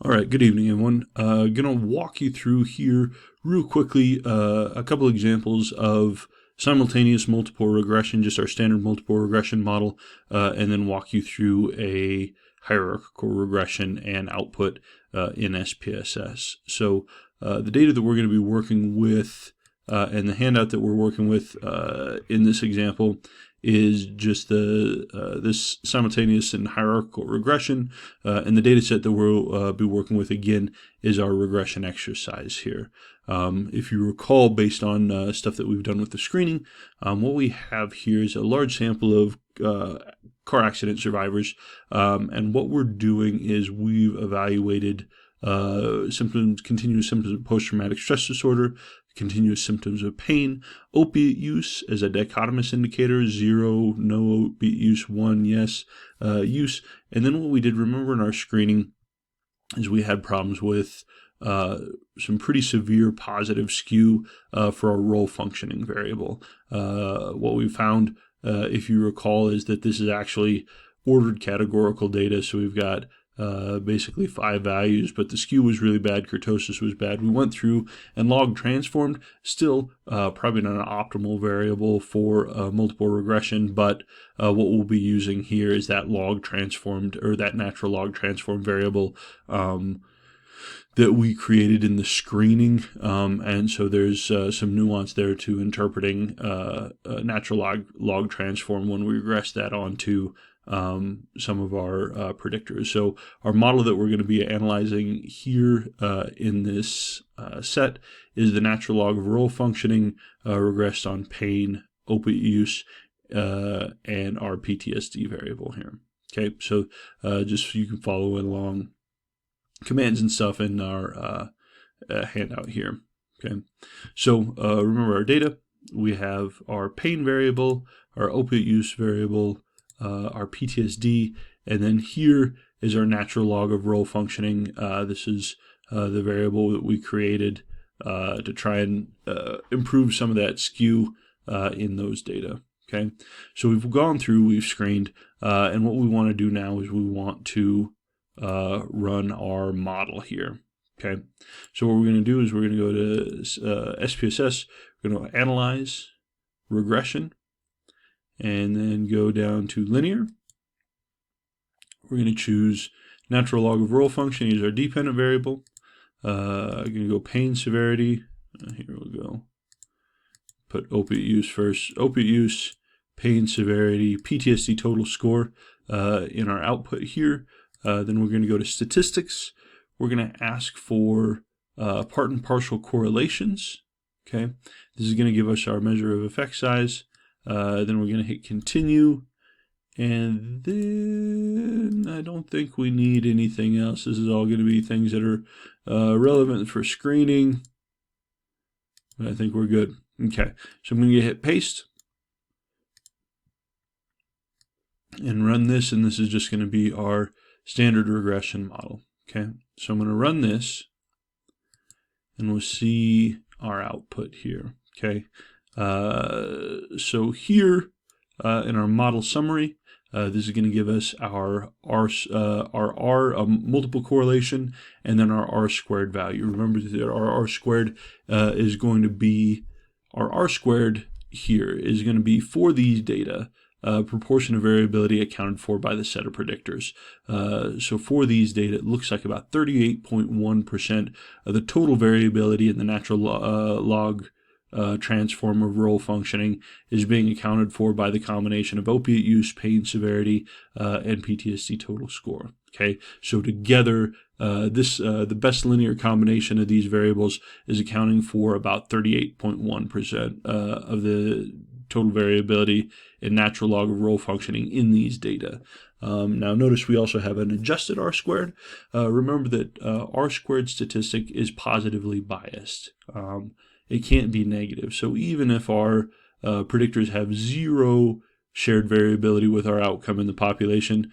All right, good evening, everyone. Going to walk you through here real quickly a couple examples of simultaneous multiple regression, just our standard multiple regression model, and then walk you through a hierarchical regression and output in SPSS. So the data that we're going to be working with and the handout that we're working with in this example is just this simultaneous and hierarchical regression, and the data set that we'll be working with again is our regression exercise here. If you recall, based on stuff that we've done with the screening, what we have here is a large sample of car accident survivors, and what we're doing is we've evaluated continuous symptoms of post-traumatic stress disorder, continuous symptoms of pain, opiate use as a dichotomous indicator, 0, no opiate use, 1, yes, use. And then what we did, remember in our screening, is we had problems with some pretty severe positive skew for our role functioning variable. What we found, if you recall, is that this is actually ordered categorical data, so we've got basically 5 values, but the skew was really bad, kurtosis was bad. We went through and log transformed, still probably not an optimal variable for multiple regression, but what we'll be using here is that log transformed, or that natural log transform variable that we created in the screening, and so there's some nuance there to interpreting natural log transform when we regress that onto some of our predictors. So our model that we're going to be analyzing here in this set is the natural log of role functioning regressed on pain, opiate use, and our PTSD variable here. Okay, so just so you can follow along commands and stuff in our handout here. Okay, so remember our data. We have our pain variable, our opiate use variable, our PTSD, and then here is our natural log of role functioning. This is the variable that we created to try and improve some of that skew in those data. Okay, so we've gone through, we've screened, and what we want to do now is we want to run our model here. Okay, so what we're going to do is we're going to go to SPSS, we're going to analyze regression, and then go down to linear. We're going to choose natural log of role function as our dependent variable. I'm going to go pain severity. Here we go. Put opiate use first. Opiate use, pain severity, PTSD total score in our output here. Then we're going to go to statistics. We're going to ask for part and partial correlations. Okay, this is going to give us our measure of effect size. Then we're going to hit continue, and then I don't think we need anything else. This is all going to be things that are relevant for screening. I think we're good. Okay, so I'm going to hit paste and run this, and this is just going to be our standard regression model. Okay, so I'm going to run this, and we'll see our output here. Okay. So here in our model summary, this is going to give us our R multiple correlation, and then our R squared value. Remember that our R squared is going to be, our R squared here is going to be for these data, proportion of variability accounted for by the set of predictors. So for these data, it looks like about 38.1% of the total variability in the natural log transform of role functioning is being accounted for by the combination of opiate use, pain severity, and PTSD total score. Okay, so together, the best linear combination of these variables is accounting for about 38.1% of the total variability in natural log of role functioning in these data. Now notice we also have an adjusted R squared. Remember that R squared statistic is positively biased. It can't be negative. So even if our predictors have 0 shared variability with our outcome in the population,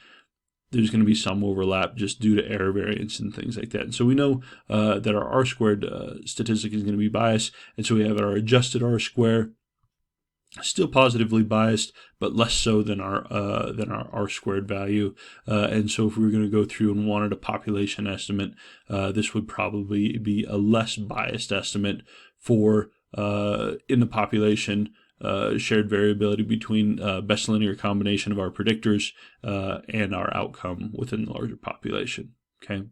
there's going to be some overlap just due to error variance and things like that. And so we know that our R squared statistic is going to be biased, and so we have our adjusted R square. Still positively biased, but less so than our R-squared value. And so if we were going to go through and wanted a population estimate, this would probably be a less biased estimate for in the population shared variability between best linear combination of our predictors and our outcome within the larger population. Okay.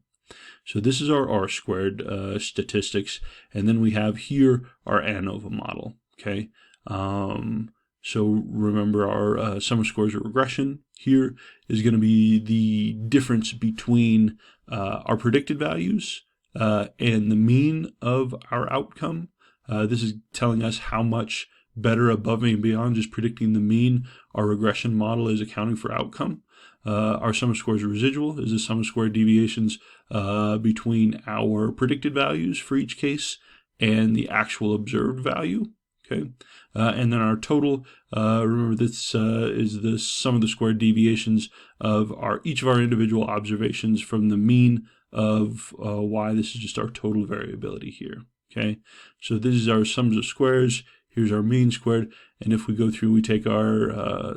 So this is our R-squared statistics, and then we have here our ANOVA model. Okay. So remember our sum of squares of regression here is going to be the difference between our predicted values and the mean of our outcome. This is telling us how much better above and beyond just predicting the mean our regression model is accounting for outcome. Our sum of squares of residual is the sum of squared deviations between our predicted values for each case and the actual observed value. Okay, and then our total, remember this is the sum of the squared deviations of each of our individual observations from the mean of y. This is just our total variability here. Okay, so this is our sums of squares. Here's our mean squared, and if we go through, we take our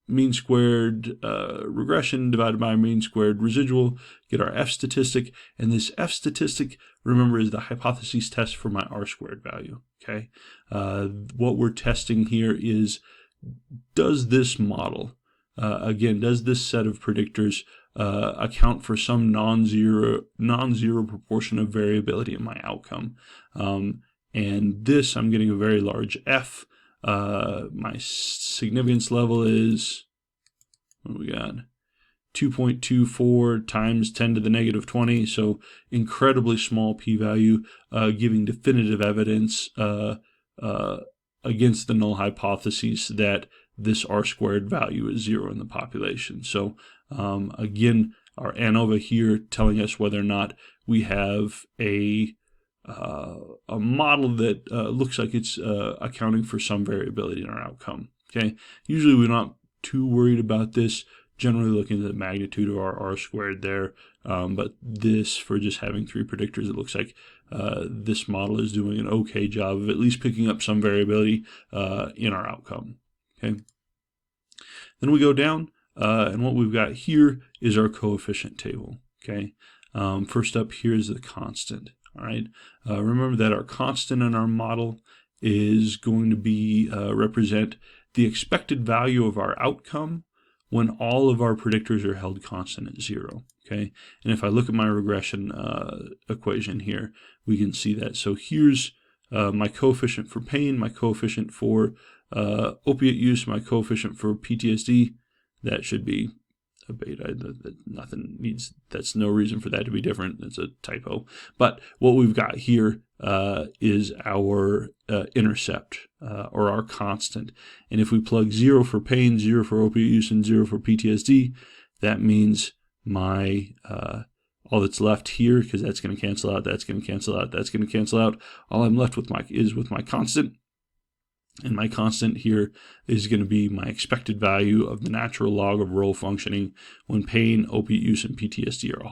mean squared regression divided by mean squared residual, get our F statistic, and this F statistic, remember, is the hypothesis test for my R-squared value. Okay, what we're testing here is, does this model, again, does this set of predictors account for some non-zero proportion of variability in my outcome? And this, I'm getting a very large F. My significance level is, what do we got? 2.24 times 10 to the negative 20, so incredibly small p-value, giving definitive evidence against the null hypothesis that this R-squared value is 0 in the population. So again, our ANOVA here telling us whether or not we have a model that looks like it's accounting for some variability in our outcome. Okay, usually we're not too worried about this, generally looking at the magnitude of our R-squared there, but this, for just having 3 predictors, it looks like this model is doing an okay job of at least picking up some variability in our outcome. Okay, then we go down, and what we've got here is our coefficient table. Okay, first up here is the constant. All right, remember that our constant in our model is going to be represent the expected value of our outcome when all of our predictors are held constant at 0. Okay, and if I look at my regression equation here, we can see that. So here's my coefficient for pain, my coefficient for opiate use, my coefficient for PTSD. That should be a beta. Nothing needs, that's no reason for that to be different. It's a typo. But what we've got here is our intercept or our constant. And if we plug 0 for pain, 0 for opiate use, and 0 for PTSD, that means my all that's left here, because that's going to cancel out, that's going to cancel out, that's going to cancel out. All I'm left with is my constant. And my constant here is going to be my expected value of the natural log of role functioning when pain, opiate use, and PTSD are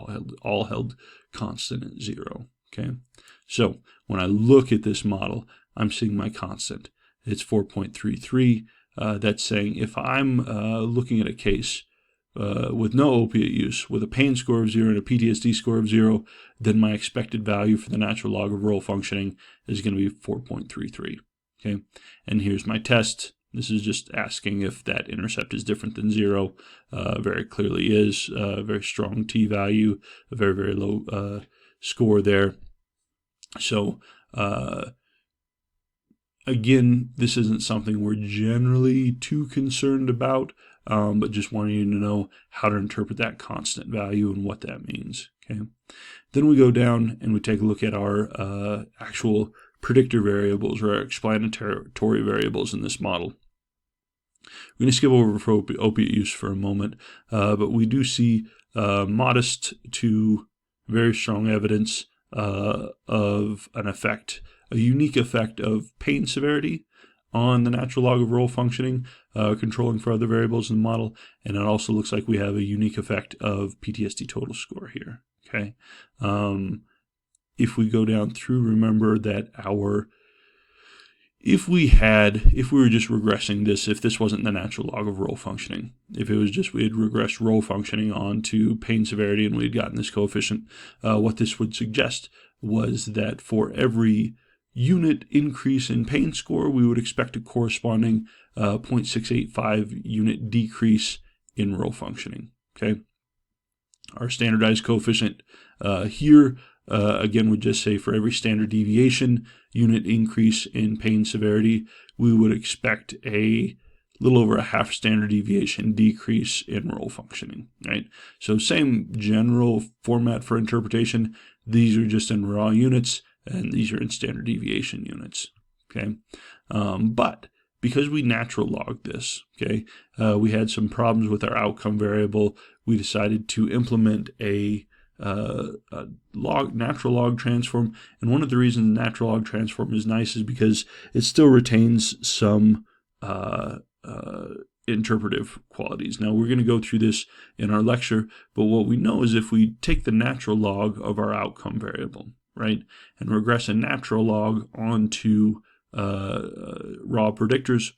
all held constant at 0. Okay, so when I look at this model, I'm seeing my constant. It's 4.33. That's saying if I'm looking at a case with no opiate use, with a pain score of 0 and a PTSD score of 0, then my expected value for the natural log of role functioning is going to be 4.33. Okay, and here's my test. This is just asking if that intercept is different than 0. Very clearly is. Very strong t-value, a very, very low score there. So, again, this isn't something we're generally too concerned about, but just wanting you to know how to interpret that constant value and what that means. Okay, then we go down and we take a look at our actual predictor variables, or our explanatory variables in this model. We're going to skip over for opiate use for a moment, but we do see modest to very strong evidence of an effect, a unique effect of pain severity on the natural log of role functioning, controlling for other variables in the model, and it also looks like we have a unique effect of PTSD total score here. Okay. If we go down through, remember that our if we were just regressing this, if this wasn't the natural log of role functioning, if it was just we had regressed role functioning onto pain severity and we had gotten this coefficient, what this would suggest was that for every unit increase in pain score, we would expect a corresponding 0.685 unit decrease in role functioning. Okay, our standardized coefficient here again would just say for every standard deviation unit increase in pain severity, we would expect a little over a half standard deviation decrease in role functioning, right? So same general format for interpretation. These are just in raw units, and these are in standard deviation units, okay? But because we natural logged this, okay, we had some problems with our outcome variable. We decided to implement a natural log transform, and one of the reasons natural log transform is nice is because it still retains some interpretive qualities. Now we're going to go through this in our lecture, but what we know is if we take the natural log of our outcome variable, right, and regress a natural log onto raw predictors,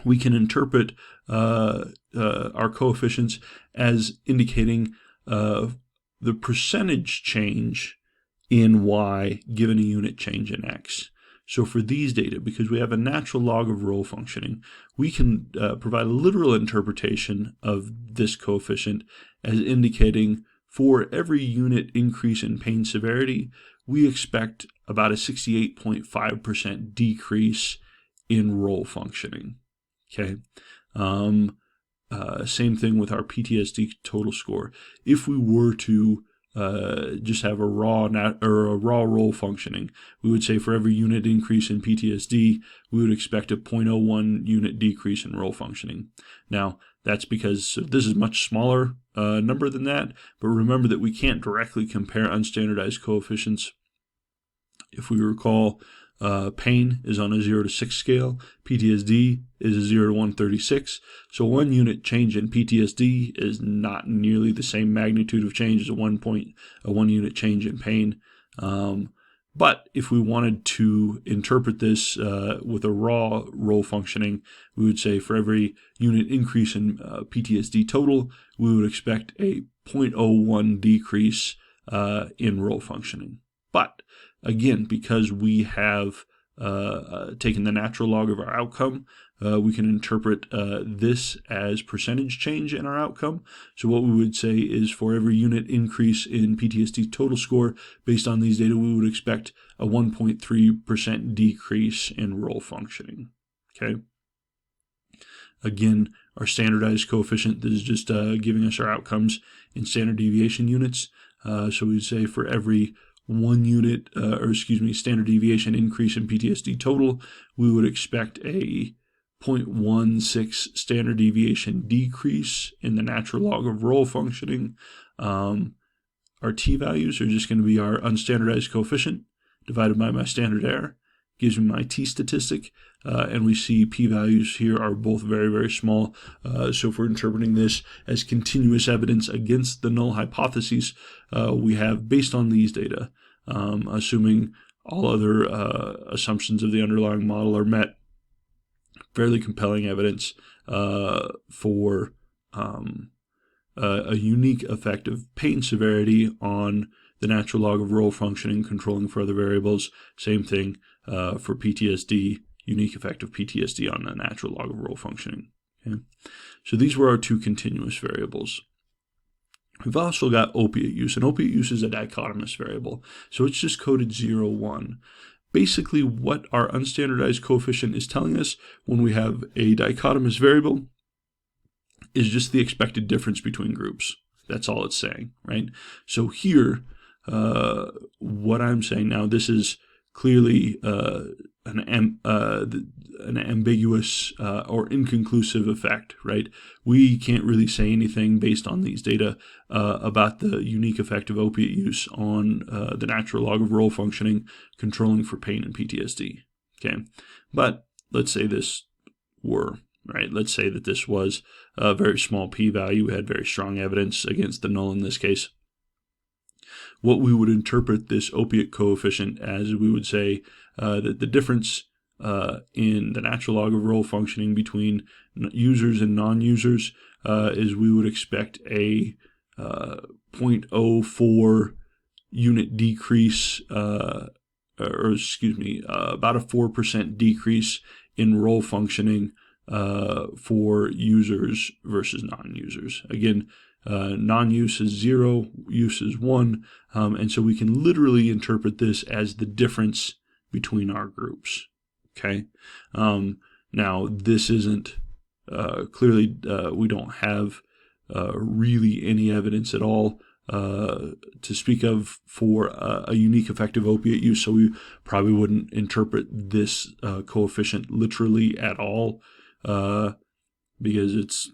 we can interpret our coefficients as indicating the percentage change in y given a unit change in x. So for these data, because we have a natural log of role functioning, we can provide a literal interpretation of this coefficient as indicating for every unit increase in pain severity, we expect about a 68.5% decrease in role functioning. Okay. Same thing with our PTSD total score. If we were to just have a raw role functioning, we would say for every unit increase in PTSD, we would expect a 0.01 unit decrease in role functioning. Now, that's because this is a much smaller number than that, but remember that we can't directly compare unstandardized coefficients. If we recall, pain is on a 0 to 6 scale. PTSD is a 0 to 136. So 1 unit change in PTSD is not nearly the same magnitude of change as a 1 unit change in pain. But if we wanted to interpret this with a raw role functioning, we would say for every unit increase in PTSD total, we would expect a 0.01 decrease in role functioning. But again, because we have taken the natural log of our outcome, we can interpret this as percentage change in our outcome. So what we would say is for every unit increase in PTSD total score, based on these data, we would expect a 1.3% decrease in role functioning. Okay. Again, our standardized coefficient, this is just giving us our outcomes in standard deviation units. So we'd say for every 1 unit, standard deviation increase in PTSD total, we would expect a 0.16 standard deviation decrease in the natural log of role functioning. Our t-values are just going to be our unstandardized coefficient divided by my standard error. Gives me my t-statistic, and we see p-values here are both very, very small. So if we're interpreting this as continuous evidence against the null hypotheses, we have, based on these data, assuming all other assumptions of the underlying model are met, fairly compelling evidence for a unique effect of pain severity on the natural log of role functioning, controlling for other variables. Same thing for PTSD, unique effect of PTSD on the natural log of role functioning. Okay? So these were our 2 continuous variables. We've also got opiate use, and opiate use is a dichotomous variable, so it's just coded 0, 1. Basically, what our unstandardized coefficient is telling us when we have a dichotomous variable is just the expected difference between groups. That's all it's saying, right? So here, what I'm saying now, this is clearly an ambiguous or inconclusive effect, right? We can't really say anything based on these data about the unique effect of opiate use on the natural log of role functioning, controlling for pain and PTSD, okay? But let's say this were, right? Let's say that this was a very small p-value. We had very strong evidence against the null in this case. What we would interpret this opiate coefficient as, we would say that the difference in the natural log of role functioning between users and non-users is we would expect a 0.04 unit decrease, about a 4% decrease in role functioning for users versus non-users. Again, non-use is 0, use is 1, and so we can literally interpret this as the difference between our groups. Okay, now this isn't clearly we don't have really any evidence at all to speak of for a unique effect of opiate use, so we probably wouldn't interpret this coefficient literally at all because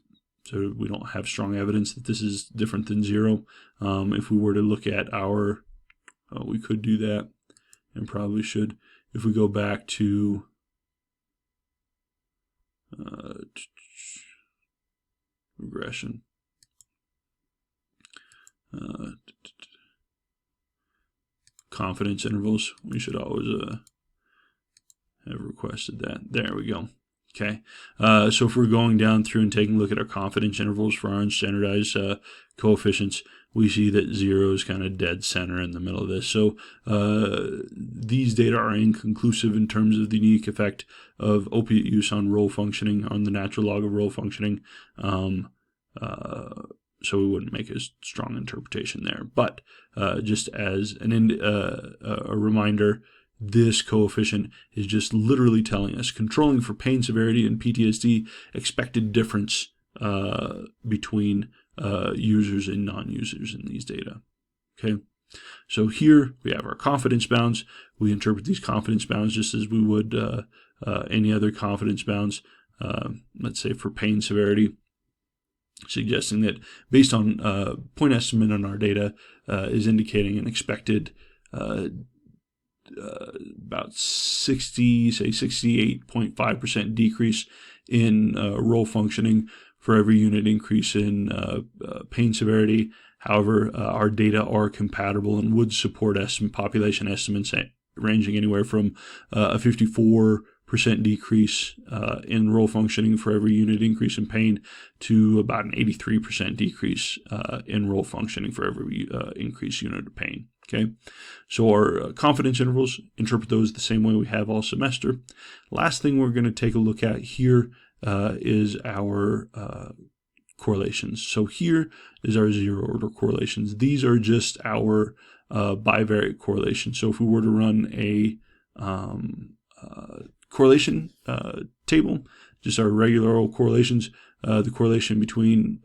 we don't have strong evidence that this is different than 0. If we were to look at our, we could do that and probably should. If we go back to regression, confidence intervals, we should always have requested that. There we go. Okay, so if we're going down through and taking a look at our confidence intervals for our unstandardized coefficients, we see that 0 is kind of dead center in the middle of this. So these data are inconclusive in terms of the unique effect of opiate use on role functioning, on the natural log of role functioning. So we wouldn't make a strong interpretation there. But just as a reminder, this coefficient is just literally telling us, controlling for pain severity and PTSD, expected difference between users and non-users in these data. Okay, so here we have our confidence bounds. We interpret these confidence bounds just as we would any other confidence bounds, let's say for pain severity, suggesting that based on point estimate on our data is indicating an expected about 68.5% decrease in role functioning for every unit increase in pain severity. However, our data are compatible and would support population estimates ranging anywhere from a 54% decrease in role functioning for every unit increase in pain to about an 83% decrease in role functioning for every increased unit of pain. Okay, so our confidence intervals, interpret those the same way we have all semester. Last thing we're going to take a look at here is our correlations. So here is our zero order correlations. These are just our bivariate correlations. So if we were to run a correlation table, just our regular old correlations, the correlation between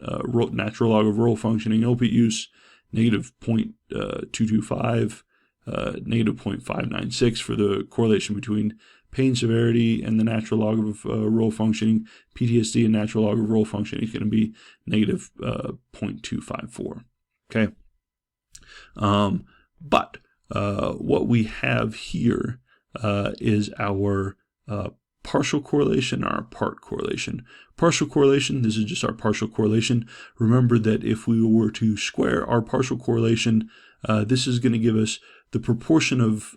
natural log of role functioning opiate use, negative 0.225, negative 0.596 for the correlation between pain severity and the natural log of role functioning, PTSD and natural log of role functioning is going to be negative 0.254. Okay, but what we have here is our partial correlation, our part correlation. Partial correlation, this is just our partial correlation. Remember that if we were to square our partial correlation, this is going to give us the proportion of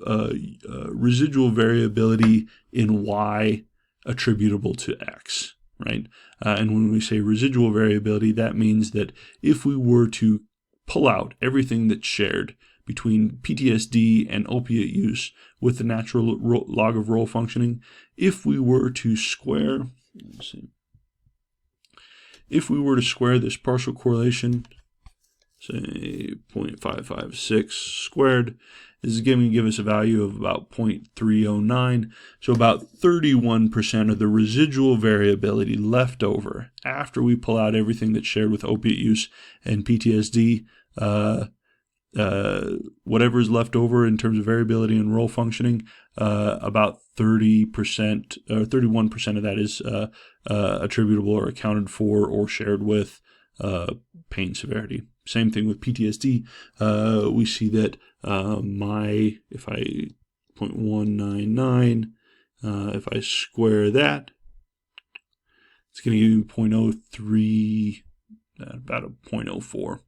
residual variability in Y attributable to X, right? And when we say residual variability, that means that if we were to pull out everything that's shared between PTSD and opiate use with the natural log of role functioning, if we were to square, if we were to square this partial correlation, say 0.556 squared, this is going to give us a value of about 0.309. So about 31% of the residual variability left over after we pull out everything that's shared with opiate use and PTSD. Whatever is left over in terms of variability and role functioning, about 30% or 31% of that is attributable or accounted for or shared with pain severity. Same thing with PTSD. We see that if I 0.199, if I square that, it's going to give you 0.03, about a 0.04.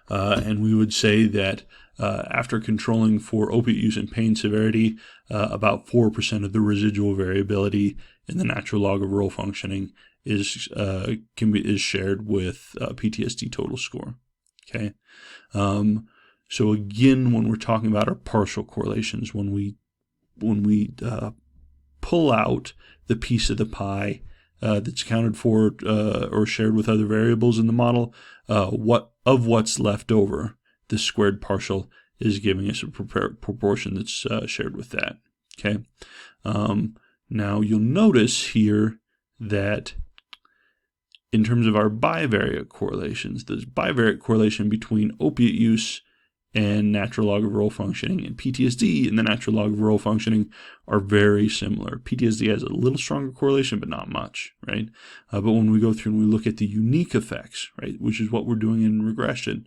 And we would say that after controlling for opiate use and pain severity, about 4% of the residual variability in the natural log of role functioning is shared with PTSD total score. Okay. So again, when we're talking about our partial correlations, when we pull out the piece of the pie that's accounted for or shared with other variables in the model, what's left over, the squared partial is giving us a proportion that's shared with that. Okay. Now you'll notice here that in terms of our bivariate correlations, the bivariate correlation between opiate use and natural log of role functioning and PTSD and the natural log of role functioning are very similar. PTSD has a little stronger correlation, but not much, right? But when we go through and we look at the unique effects, right, which is what we're doing in regression,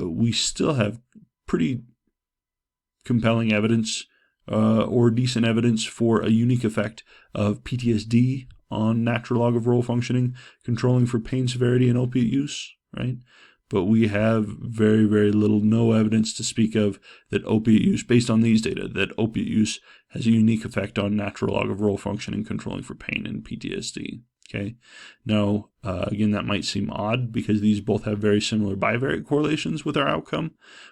we still have pretty compelling evidence or decent evidence for a unique effect of PTSD on natural log of role functioning, controlling for pain severity and opiate use, right? But we have very, very little, no evidence to speak of that opiate use, based on these data, that opiate use has a unique effect on natural log of role functioning, controlling for pain and PTSD. Okay. Now, again, that might seem odd because these both have very similar bivariate correlations with our outcome.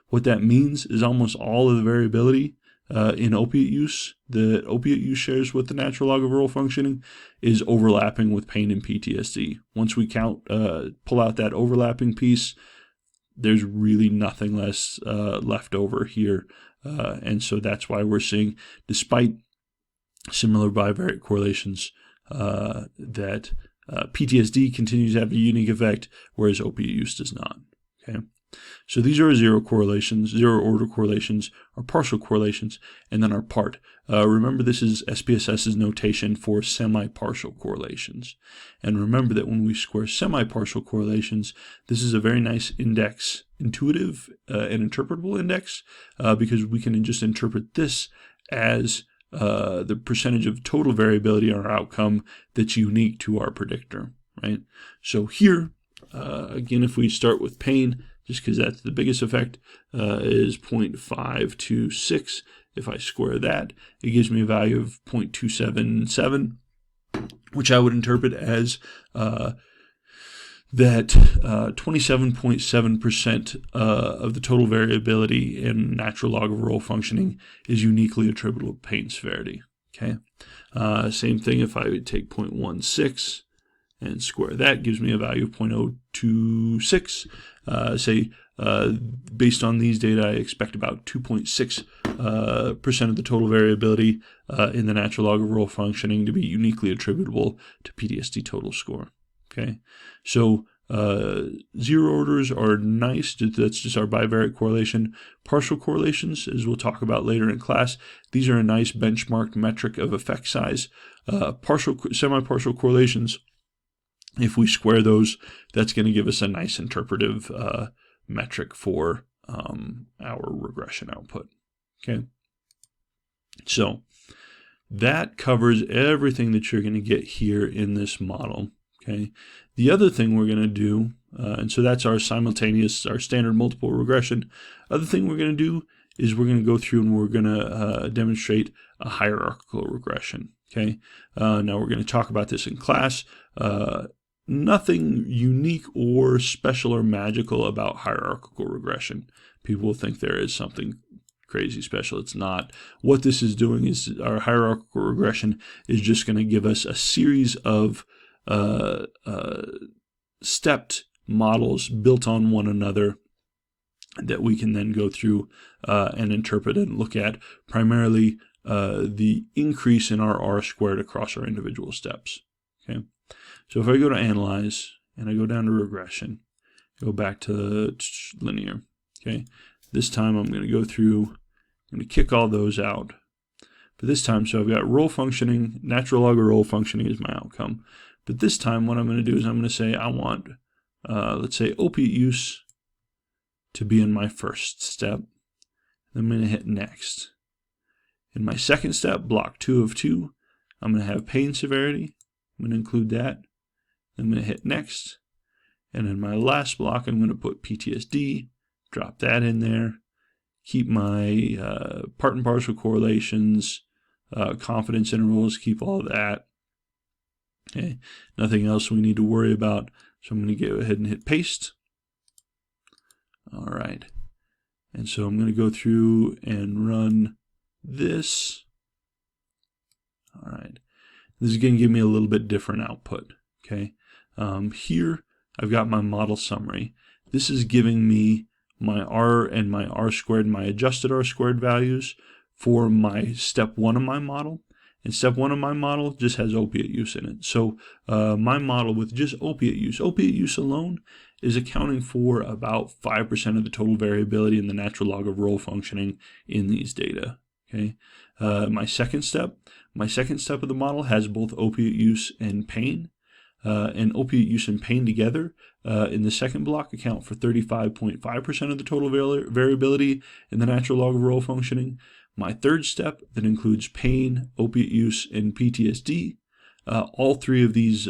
What that means is almost all of the variability in opiate use that opiate use shares with the natural log of role functioning is overlapping with pain and PTSD. Once we pull out that overlapping piece, there's really nothing less left over here. And so that's why we're seeing, despite similar bivariate correlations, that PTSD continues to have a unique effect, whereas opiate use does not. Okay. So these are our zero order correlations, our partial correlations, and then our part. Remember, this is SPSS's notation for semi-partial correlations. And remember that when we square semi-partial correlations, this is a very nice index, intuitive and interpretable index, because we can just interpret this as the percentage of total variability in our outcome that's unique to our predictor, right? So here, again, if we start with pain, just because that's the biggest effect, is 0.526. If I square that, it gives me a value of 0.277, which I would interpret as that 27.7% of the total variability in natural log of role functioning is uniquely attributable to pain severity. Okay. Same thing if I would take 0.16 and square that, gives me a value of 0.026. Based on these data, I expect about 2.6% of the total variability in the natural log of role functioning to be uniquely attributable to PTSD total score. Okay, so zero orders are nice. That's just our bivariate correlation. Partial correlations, as we'll talk about later in class, these are a nice benchmark metric of effect size. Semi-partial correlations, if we square those, that's going to give us a nice interpretive metric for our regression output. Okay, so that covers everything that you're going to get here in this model. Okay, the other thing we're going to do, and so that's our simultaneous, our standard multiple regression. Other thing we're going to do is we're going to go through and we're going to demonstrate a hierarchical regression. Okay, now we're going to talk about this in class. Nothing unique or special or magical about hierarchical regression. People will think there is something crazy special. It's not. What this is doing is our hierarchical regression is just going to give us a series of stepped models built on one another that we can then go through and interpret and look at, primarily the increase in our R squared across our individual steps. Okay. So if I go to analyze and I go down to regression, go back to linear, okay, this time I'm going to go through, I'm going to kick all those out. But this time, so I've got role functioning, natural log of role functioning is my outcome. But this time what I'm going to do is I'm going to say I want, let's say, opiate use to be in my first step. Then I'm going to hit next. In my second step, block 2 of 2, I'm going to have pain severity. I'm going to include that. I'm going to hit next. And in my last block, I'm going to put PTSD, drop that in there, keep my part and partial correlations, confidence intervals, keep all of that. Okay, nothing else we need to worry about. So I'm going to go ahead and hit paste. All right. And so I'm going to go through and run this. All right. This is going to give me a little bit different output. Okay. Here I've got my model summary. This is giving me my R and my R squared, my adjusted R squared values for my step 1 of my model. And step 1 of my model just has opiate use in it. So my model with just opiate use alone is accounting for about 5% of the total variability in the natural log of role functioning in these data. Okay. My second step of the model has both opiate use and pain. And opiate use and pain together in the second block account for 35.5% of the total variability in the natural log of role functioning. My third step that includes pain, opiate use, and PTSD. All three of these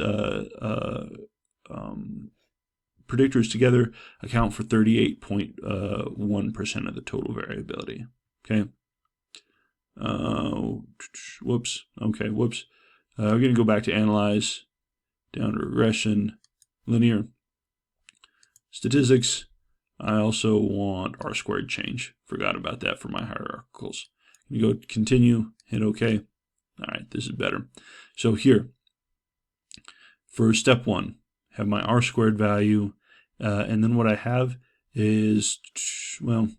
predictors together account for 38.1% of the total variability. Okay. Whoops. Okay. Whoops. We're going to go back to analyze, down to regression, linear, statistics. I also want R squared change. Forgot about that for my hierarchicals. You go continue, hit OK. All right, this is better. So here, for step 1, have my R squared value, and then what I have is, well,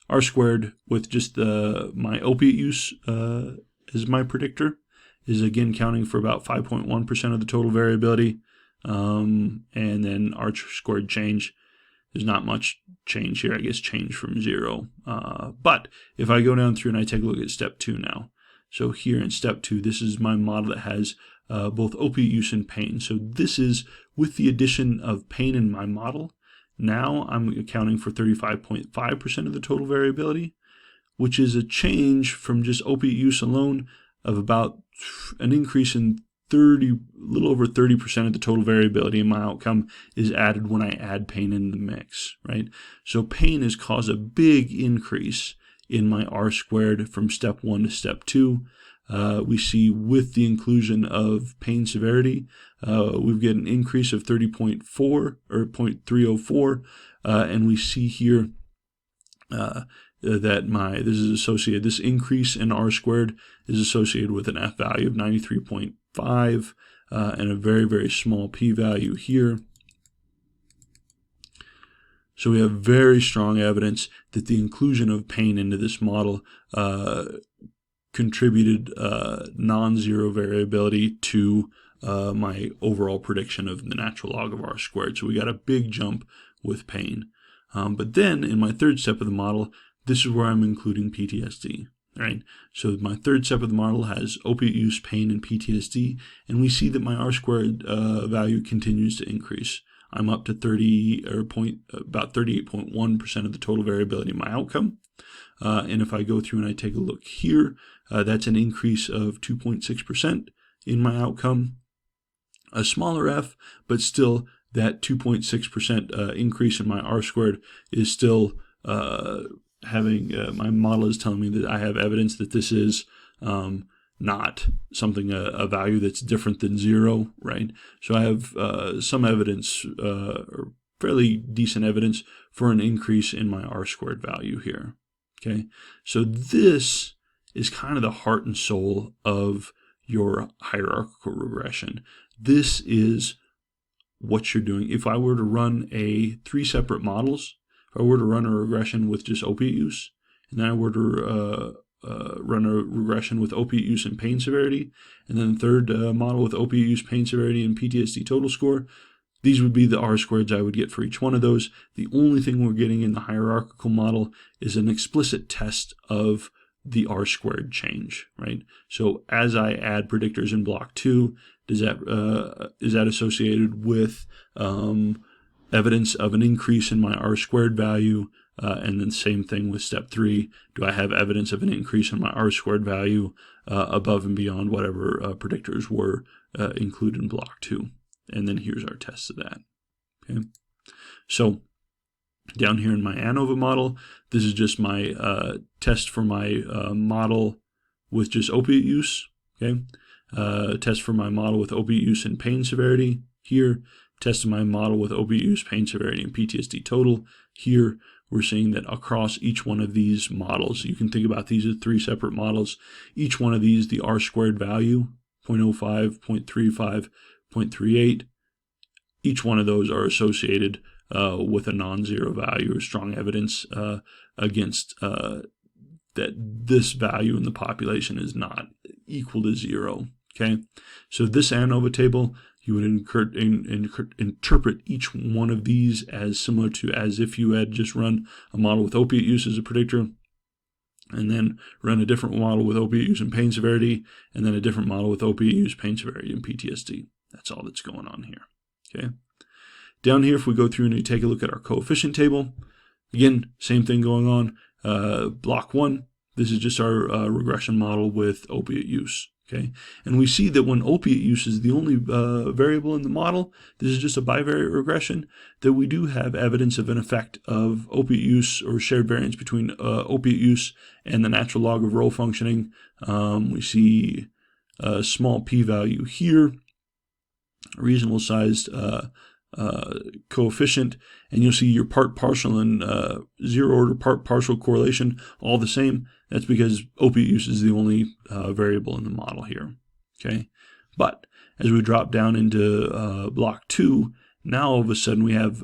R squared with just my opiate use as my predictor is again counting for about 5.1% of the total variability, and then R squared change. There's not much change here, I guess change from 0. But if I go down through and I take a look at step 2 now. So here in step 2, this is my model that has both opiate use and pain. So this is with the addition of pain in my model. Now I'm accounting for 35.5% of the total variability, which is a change from just opiate use alone of about an increase in a little over 30% of the total variability in my outcome is added when I add pain in the mix, right? So pain has caused a big increase in my R squared from step 1 to step 2. We see with the inclusion of pain severity, we've got an increase of 30.4 or 0.304, and we see here that this increase in R squared is associated with an F value of 93.5 and a very, very small p-value here. So we have very strong evidence that the inclusion of pain into this model contributed non-zero variability to my overall prediction of the natural log of R squared. So we got a big jump with pain. But then in my third step of the model, this is where I'm including PTSD. Right? So my third step of the model has opiate use, pain, and PTSD, and we see that my R squared value continues to increase. I'm up to about 38.1% of the total variability in my outcome. And if I go through and I take a look here, that's an increase of 2.6% in my outcome. A smaller F, but still that 2.6% increase in my R squared is still having, my model is telling me that I have evidence that this is not something, a value that's different than 0, right? So I have some evidence, or fairly decent evidence for an increase in my R squared value here, okay? So this is kind of the heart and soul of your hierarchical regression. This is what you're doing. If I were to run 3 separate models, if I were to run a regression with just opiate use, and then I were to run a regression with opiate use and pain severity, and then the third model with opiate use, pain severity, and PTSD total score, these would be the R squareds I would get for each one of those. The only thing we're getting in the hierarchical model is an explicit test of the R squared change, right? So as I add predictors in block 2, is that associated with evidence of an increase in my R squared value? And then same thing with step 3. Do I have evidence of an increase in my R squared value above and beyond whatever predictors were included in block 2? And then here's our test of that. Okay, so down here in my ANOVA model, this is just my test for my model with just opiate use. Okay, test for my model with opiate use and pain severity here. Test my model with opiate use, pain severity, and PTSD total here. We're seeing that across each one of these models, you can think about these as 3 separate models. Each one of these, the R-squared value, 0.05, 0.35, 0.38, each one of those are associated with a non-zero value or strong evidence against that this value in the population is not equal to 0. Okay, so this ANOVA table, you would interpret each one of these as similar to as if you had just run a model with opiate use as a predictor, and then run a different model with opiate use and pain severity, and then a different model with opiate use, pain severity, and PTSD. That's all that's going on here. Okay. Down here, if we go through and we take a look at our coefficient table, again, same thing going on. Block 1, this is just our regression model with opiate use. Okay, and we see that when opiate use is the only variable in the model, this is just a bivariate regression, that we do have evidence of an effect of opiate use or shared variance between opiate use and the natural log of role functioning. We see a small p-value here, a reasonable sized coefficient, and you'll see your part partial and zero order part partial correlation all the same. That's because opiate use is the only variable in the model here. Okay, but as we drop down into block 2, now all of a sudden we have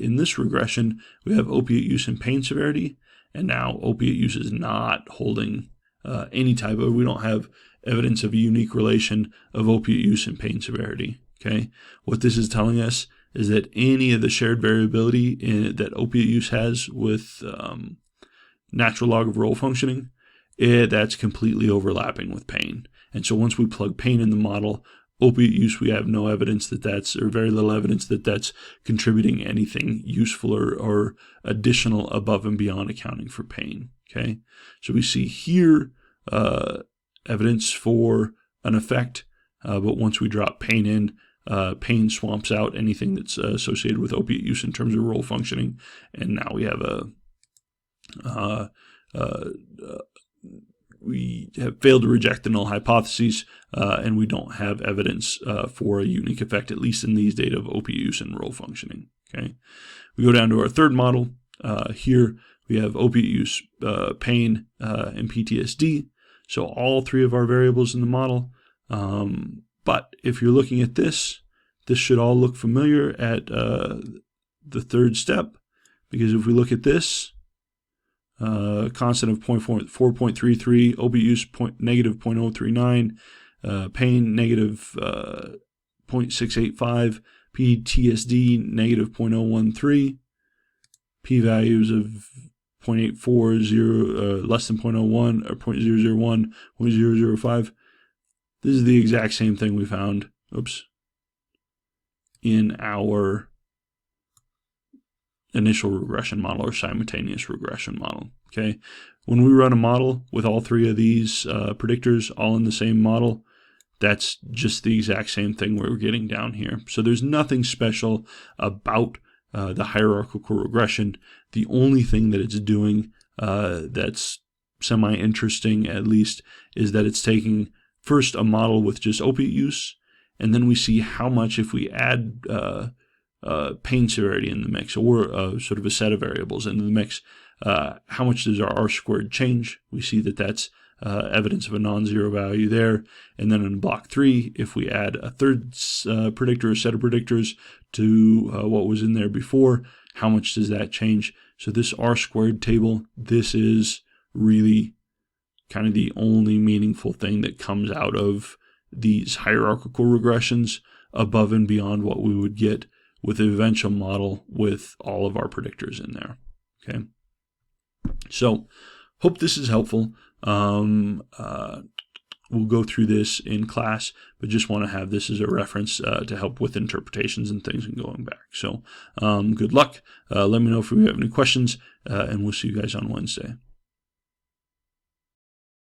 in this regression we have opiate use and pain severity, and now opiate use is not holding any type of, we don't have evidence of a unique relation of opiate use and pain severity. Okay, what this is telling us is that any of the shared variability that opiate use has with natural log of role functioning, that's completely overlapping with pain. And so once we plug pain in the model, opiate use, we have no evidence that that's, or very little evidence that that's contributing anything useful or additional above and beyond accounting for pain. Okay, so we see here evidence for an effect, but once we drop pain in, pain swamps out anything that's associated with opiate use in terms of role functioning, and now we have we have failed to reject the null hypotheses, and we don't have evidence for a unique effect, at least in these data, of opiate use and role functioning. Okay, we go down to our third model. Here we have opiate use, pain, and PTSD. So all 3 of our variables in the model. But if you're looking at this, this should all look familiar at the 3rd step, because if we look at this, constant of 4.33, opiate use negative 0.039, pain negative 0.685, PTSD negative 0.013, p-values of 0.840, less than 0.01, or 0.001, 0.005. This is the exact same thing we found, in our initial regression model or simultaneous regression model. Okay, when we run a model with all 3 of these predictors all in the same model, that's just the exact same thing we're getting down here. So there's nothing special about the hierarchical regression. The only thing that it's doing that's semi-interesting, at least, is that it's taking first a model with just opiate use, and then we see how much, if we add pain severity in the mix, or sort of a set of variables into the mix, how much does our R-squared change? We see that that's evidence of a non-zero value there. And then in block 3, if we add a third predictor or set of predictors to what was in there before, how much does that change? So this R-squared table, this is really kind of the only meaningful thing that comes out of these hierarchical regressions, above and beyond what we would get with an eventual model with all of our predictors in there. Okay, so hope this is helpful. We'll go through this in class, but just want to have this as a reference to help with interpretations and things and going back. So good luck. Let me know if you have any questions, and we'll see you guys on Wednesday.